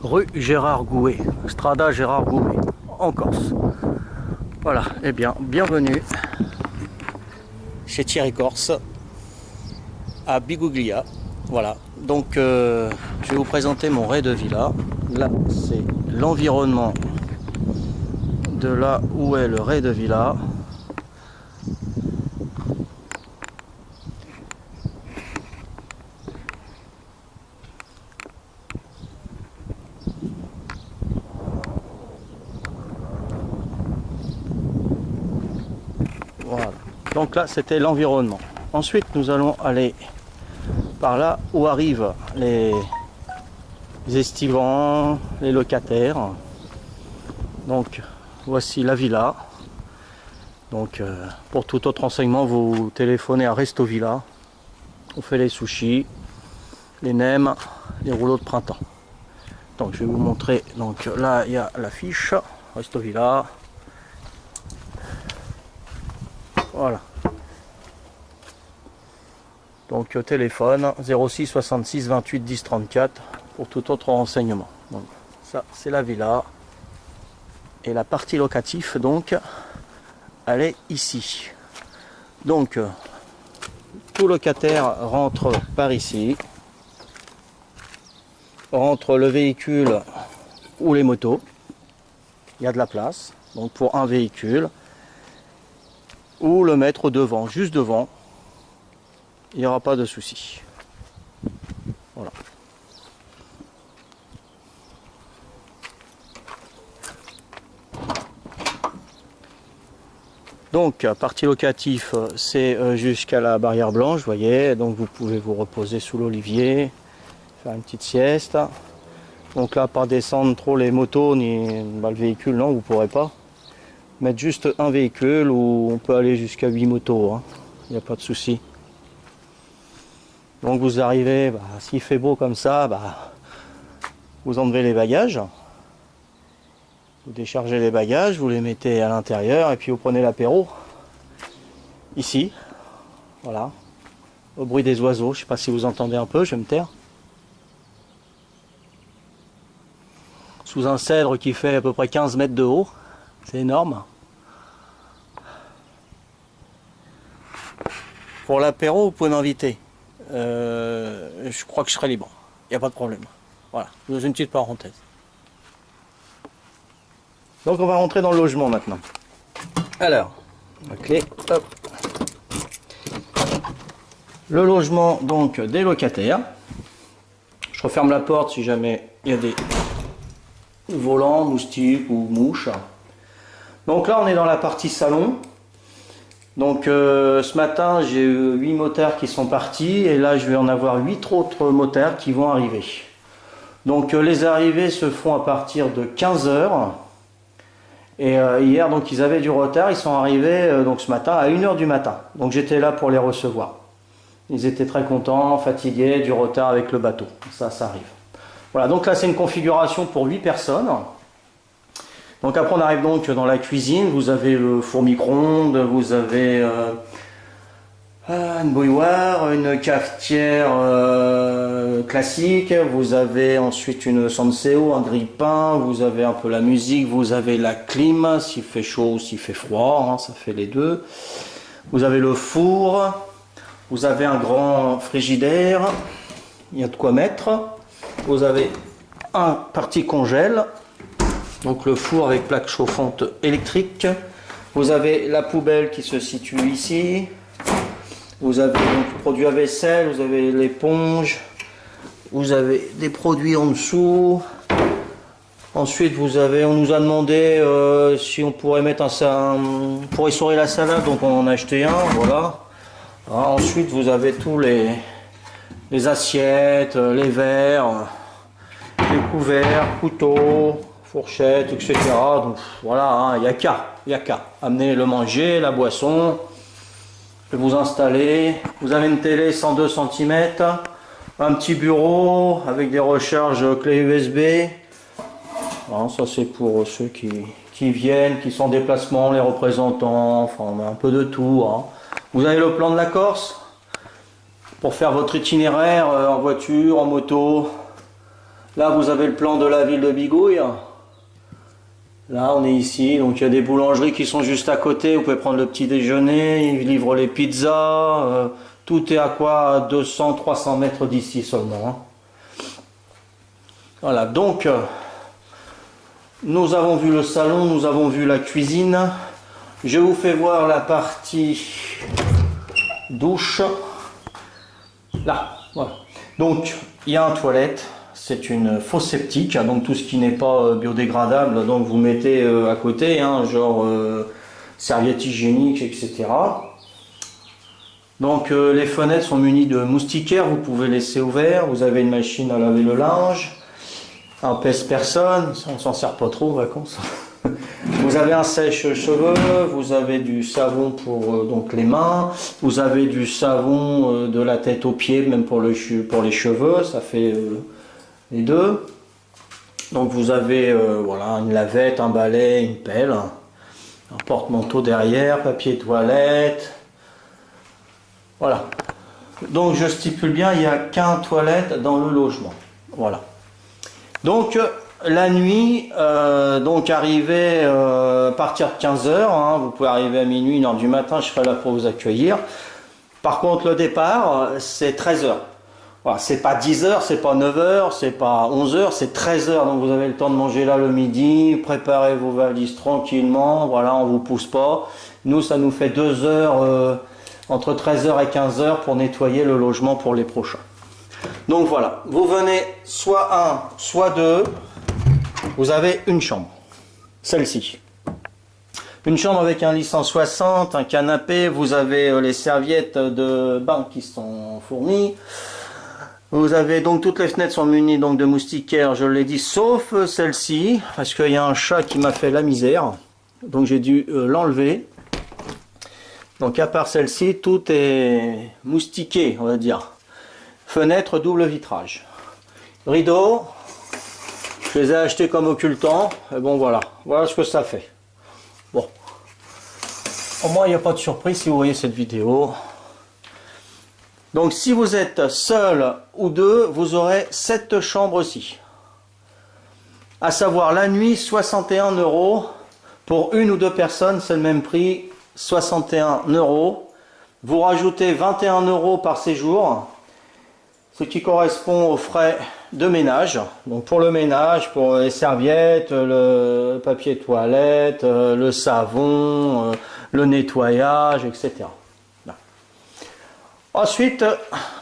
rue Gérard Gouet, Strada Gérard Gouet, en Corse. Voilà, et bien, bienvenue chez Thierry Corse, à Biguglia. Voilà, donc je vais vous présenter mon raid de villa. Là, c'est l'environnement de là où est le raid de villa. Voilà, donc là c'était l'environnement. Ensuite nous allons aller par là où arrivent les estivants, les locataires. Donc voici la villa. Donc pour tout autre renseignement, vous téléphonez à Resto Villa. On fait les sushis, les nems, les rouleaux de printemps. Donc je vais vous montrer. Donc là il y a l'affiche Resto Villa. Voilà. Donc téléphone 06 66 28 10 34 pour tout autre renseignement. Donc ça c'est la villa. Et la partie locative donc elle est ici. Donc tout locataire rentre par ici. Rentre le véhicule ou les motos. Il y a de la place. Donc pour un véhicule. Ou le mettre devant, juste devant. Il n'y aura pas de souci. Voilà. Donc, partie locative, c'est jusqu'à la barrière blanche, vous voyez. Donc, vous pouvez vous reposer sous l'olivier, faire une petite sieste. Donc là, pas descendre trop les motos ni le véhicule, non, vous ne pourrez pas. Mettre juste un véhicule où on peut aller jusqu'à 8 motos, hein. Il n'y a pas de souci. Donc vous arrivez, s'il fait beau comme ça, vous enlevez les bagages. Vous déchargez les bagages, vous les mettez à l'intérieur et puis vous prenez l'apéro. Ici, voilà, au bruit des oiseaux. Je ne sais pas si vous entendez un peu, je vais me taire. Sous un cèdre qui fait à peu près 15 mètres de haut. C'est énorme. Pour l'apéro, vous pouvez m'inviter. Je crois que je serai libre. Il n'y a pas de problème. Voilà, dans une petite parenthèse. Donc on va rentrer dans le logement maintenant. Alors, la clé, hop. Le logement donc des locataires. Je referme la porte si jamais il y a des volants, moustiques ou mouches. Donc là on est dans la partie salon. Donc ce matin j'ai eu 8 motards qui sont partis et là je vais en avoir 8 autres motards qui vont arriver. Donc les arrivées se font à partir de 15 h. Et hier donc ils avaient du retard, ils sont arrivés donc ce matin à 1 h du matin. Donc j'étais là pour les recevoir. Ils étaient très contents, fatigués, du retard avec le bateau. Ça arrive. Voilà, donc là c'est une configuration pour 8 personnes. Donc après on arrive donc dans la cuisine, vous avez le four micro-ondes, vous avez une bouilloire, une cafetière classique, vous avez ensuite une Senseo, un grille-pain, vous avez un peu la musique, vous avez la clim, s'il fait chaud ou s'il fait froid, hein, ça fait les deux. Vous avez le four, vous avez un grand frigidaire, il y a de quoi mettre. Vous avez un partie congèle. Donc le four avec plaque chauffante électrique. Vous avez la poubelle qui se situe ici. Vous avez donc produits à vaisselle, vous avez l'éponge. Vous avez des produits en dessous. Ensuite vous avez, on nous a demandé si on pourrait mettre pour essorer la salade, donc on en a acheté un, voilà. Alors, ensuite vous avez tous les assiettes, les verres, les couverts, couteaux, fourchette, etc. Donc voilà, il n'y a qu'à amener le manger, la boisson, vous installer. Vous avez une télé 102 cm, un petit bureau avec des recharges clé USB. Alors, ça c'est pour ceux qui viennent, qui sont en déplacement, les représentants, enfin on a un peu de tout, hein. Vous avez le plan de la Corse pour faire votre itinéraire en voiture, en moto. Là, vous avez le plan de la ville de Bigouille. Là, on est ici. Donc, il y a des boulangeries qui sont juste à côté. Vous pouvez prendre le petit déjeuner. Ils livrent les pizzas. Tout est à quoi 200, 300 mètres d'ici seulement. Hein. Voilà. Donc, nous avons vu le salon. Nous avons vu la cuisine. Je vous fais voir la partie douche. Là. Voilà. Donc, il y a une toilette. C'est une fosse septique, donc tout ce qui n'est pas biodégradable, donc vous mettez à côté, hein, genre serviettes hygiéniques, etc. Donc les fenêtres sont munies de moustiquaires, vous pouvez laisser ouvert, vous avez une machine à laver le linge, un pèse-personne, on ne s'en sert pas trop aux vacances. Vous avez un sèche-cheveux, vous avez du savon pour donc les mains, vous avez du savon de la tête aux pieds, même pour les cheveux, ça fait... les deux. Donc vous avez voilà, une lavette, un balai, une pelle, un porte-manteau derrière, papier toilette. Voilà. Donc je stipule bien, il n'y a qu'un toilette dans le logement. Voilà. Donc la nuit, donc arrivé à partir de 15 heures, hein, vous pouvez arriver à minuit, 1h du matin, je serai là pour vous accueillir. Par contre le départ, c'est 13 heures. Voilà, c'est pas 10 heures, c'est pas 9 heures, c'est pas 11 heures, c'est 13 heures. Donc vous avez le temps de manger là le midi, préparez vos valises tranquillement. Voilà, on vous pousse pas. Nous, ça nous fait 2 heures, entre 13 heures et 15 heures pour nettoyer le logement pour les prochains. Donc voilà, vous venez soit un, soit deux. Vous avez une chambre. Celle-ci. Une chambre avec un lit 160, un canapé. Vous avez les serviettes de bain qui sont fournies. Vous avez donc toutes les fenêtres sont munies donc de moustiquaires, je l'ai dit, sauf celle-ci, parce qu'il y a un chat qui m'a fait la misère, donc j'ai dû l'enlever. Donc à part celle-ci, tout est moustiqué, on va dire. Fenêtre double vitrage. Rideau, je les ai achetés comme occultants, et bon voilà, voilà ce que ça fait. Bon, au moins il n'y a pas de surprise si vous voyez cette vidéo. Donc si vous êtes seul ou deux, vous aurez cette chambre-ci. À savoir la nuit, 61 €. Pour une ou deux personnes, c'est le même prix, 61 €. Vous rajoutez 21 € par séjour, ce qui correspond aux frais de ménage. Donc pour le ménage, pour les serviettes, le papier toilette, le savon, le nettoyage, etc. Ensuite,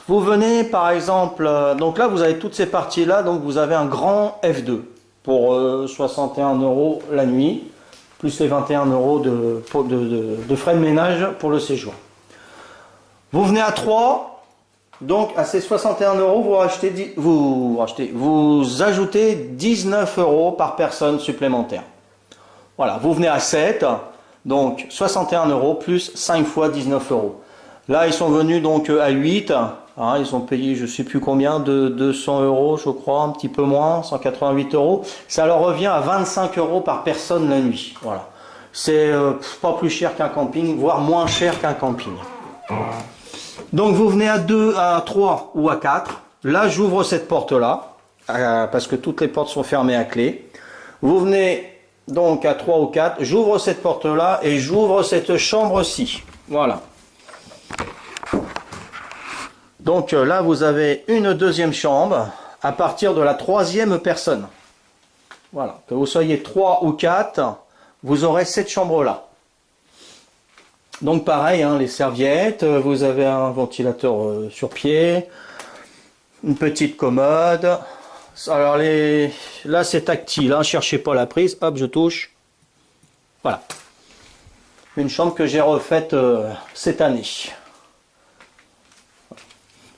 vous venez par exemple, donc là vous avez toutes ces parties là, donc vous avez un grand F2 pour 61 € la nuit, plus les 21 € de frais de ménage pour le séjour. Vous venez à 3, donc à ces 61 € vous ajoutez 19 € par personne supplémentaire. Voilà, vous venez à 7, donc 61 € plus 5 fois 19 €. Là, ils sont venus donc à 8, hein, ils ont payé je ne sais plus combien, de 200 € je crois, un petit peu moins, 188 €. Ça leur revient à 25 € par personne la nuit. Voilà. C'est pas plus cher qu'un camping, voire moins cher qu'un camping. Donc vous venez à 2, à 3 ou à 4. Là, j'ouvre cette porte-là, parce que toutes les portes sont fermées à clé. Vous venez donc à 3 ou 4, j'ouvre cette porte-là et j'ouvre cette chambre-ci. Voilà. Donc là, vous avez une deuxième chambre à partir de la troisième personne. Voilà. Que vous soyez 3 ou 4, vous aurez cette chambre-là. Donc pareil, hein, les serviettes, vous avez un ventilateur sur pied, une petite commode. Alors là, c'est tactile, hein, cherchez pas la prise. Hop, je touche. Voilà. Une chambre que j'ai refaite cette année.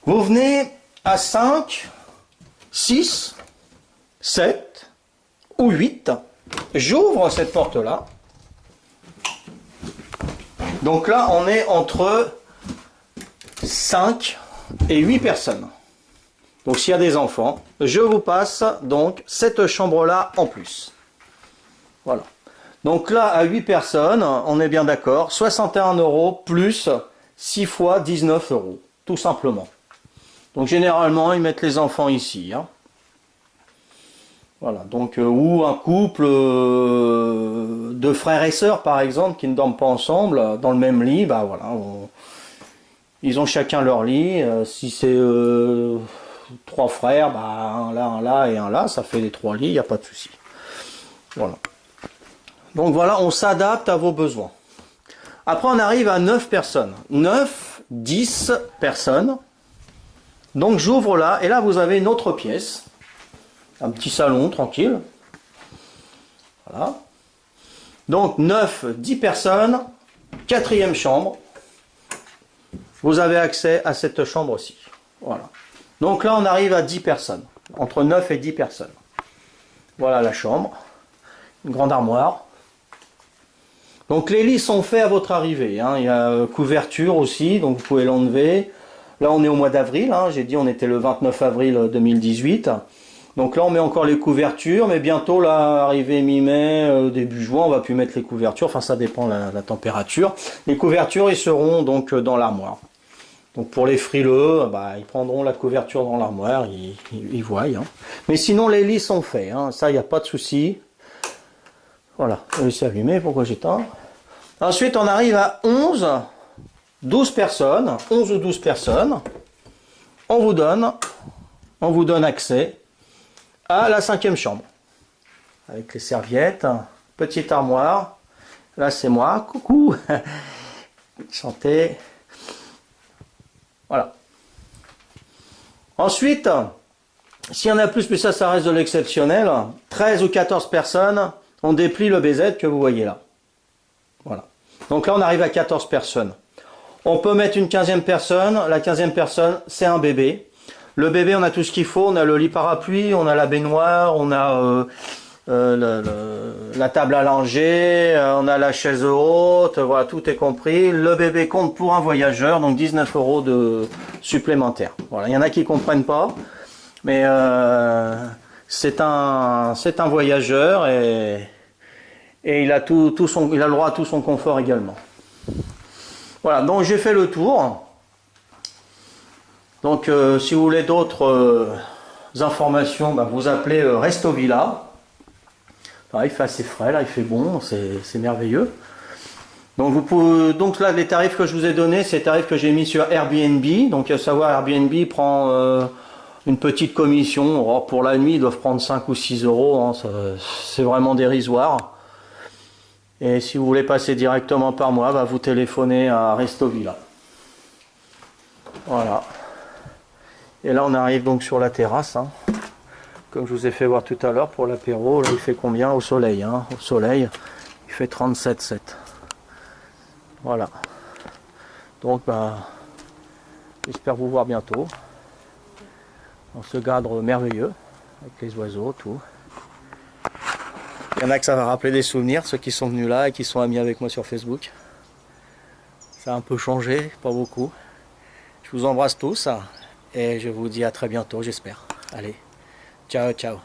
Vous venez à 5, 6, 7 ou 8. J'ouvre cette porte-là. Donc là, on est entre 5 et 8 personnes. Donc s'il y a des enfants, je vous passe donc cette chambre-là en plus. Voilà. Donc là, à 8 personnes, on est bien d'accord, 61 € plus 6 fois 19 €, tout simplement. Donc généralement, ils mettent les enfants ici. Hein. Voilà, donc ou un couple de frères et sœurs par exemple qui ne dorment pas ensemble dans le même lit, bah voilà, ils ont chacun leur lit. Si c'est trois frères, bah un là et un là, ça fait les trois lits, il n'y a pas de souci. Voilà. Donc voilà, on s'adapte à vos besoins. Après on arrive à 9 personnes. 9, 10 personnes. Donc j'ouvre là, et là vous avez une autre pièce. Un petit salon tranquille. Voilà. Donc 9, 10 personnes, quatrième chambre. Vous avez accès à cette chambre-ci. Voilà. Donc là on arrive à 10 personnes. Entre 9 et 10 personnes. Voilà la chambre. Une grande armoire. Donc les lits sont faits à votre arrivée. Hein. Il y a couverture aussi, donc vous pouvez l'enlever. Là on est au mois d'avril. Hein. J'ai dit on était le 29 avril 2018. Donc là on met encore les couvertures, mais bientôt là, arrivé mi-mai, début juin, on va plus mettre les couvertures, enfin ça dépend de la température. Les couvertures ils seront donc dans l'armoire. Donc pour les frileux, bah, ils prendront la couverture dans l'armoire, ils voient. Hein. Mais sinon les lits sont faits, hein. Ça il n'y a pas de souci. Voilà, c'est allumé, pourquoi j'éteins? Ensuite on arrive à 11, 12 personnes, 11 ou 12 personnes. On vous donne accès à la cinquième chambre, avec les serviettes, petite armoire, là c'est moi, coucou, chanter, voilà. Ensuite, s'il y en a plus, mais ça reste de l'exceptionnel, 13 ou 14 personnes, on déplie le BZ que vous voyez là, voilà. Donc là on arrive à 14 personnes. On peut mettre une 15e personne, la 15e personne c'est un bébé. Le bébé, on a tout ce qu'il faut, on a le lit parapluie, on a la baignoire, on a la table à langer, on a la chaise haute, voilà, tout est compris. Le bébé compte pour un voyageur, donc 19 € de supplémentaire. Voilà, il y en a qui ne comprennent pas, mais c'est un voyageur et il a il a le droit à tout son confort également. Voilà, donc j'ai fait le tour. Donc si vous voulez d'autres informations, bah, vous appelez Resto Villa. Alors, il fait assez frais, là il fait bon, c'est merveilleux. Donc vous pouvez, donc là les tarifs que je vous ai donnés, c'est les tarifs que j'ai mis sur Airbnb. Donc à savoir Airbnb prend une petite commission. Oh, pour la nuit ils doivent prendre 5 ou 6 €, hein, c'est vraiment dérisoire. Et si vous voulez passer directement par moi, bah, vous téléphonez à Resto Villa. Voilà. Et là on arrive donc sur la terrasse, hein, comme je vous ai fait voir tout à l'heure pour l'apéro. Là il fait combien au soleil, hein, au soleil il fait 37,7. Voilà. Donc bah, j'espère vous voir bientôt dans ce cadre merveilleux avec les oiseaux, tout. Il y en a que ça va rappeler des souvenirs, ceux qui sont venus là et qui sont amis avec moi sur Facebook. Ça a un peu changé, pas beaucoup. Je vous embrasse tous. Et je vous dis à très bientôt, j'espère. Allez, ciao, ciao.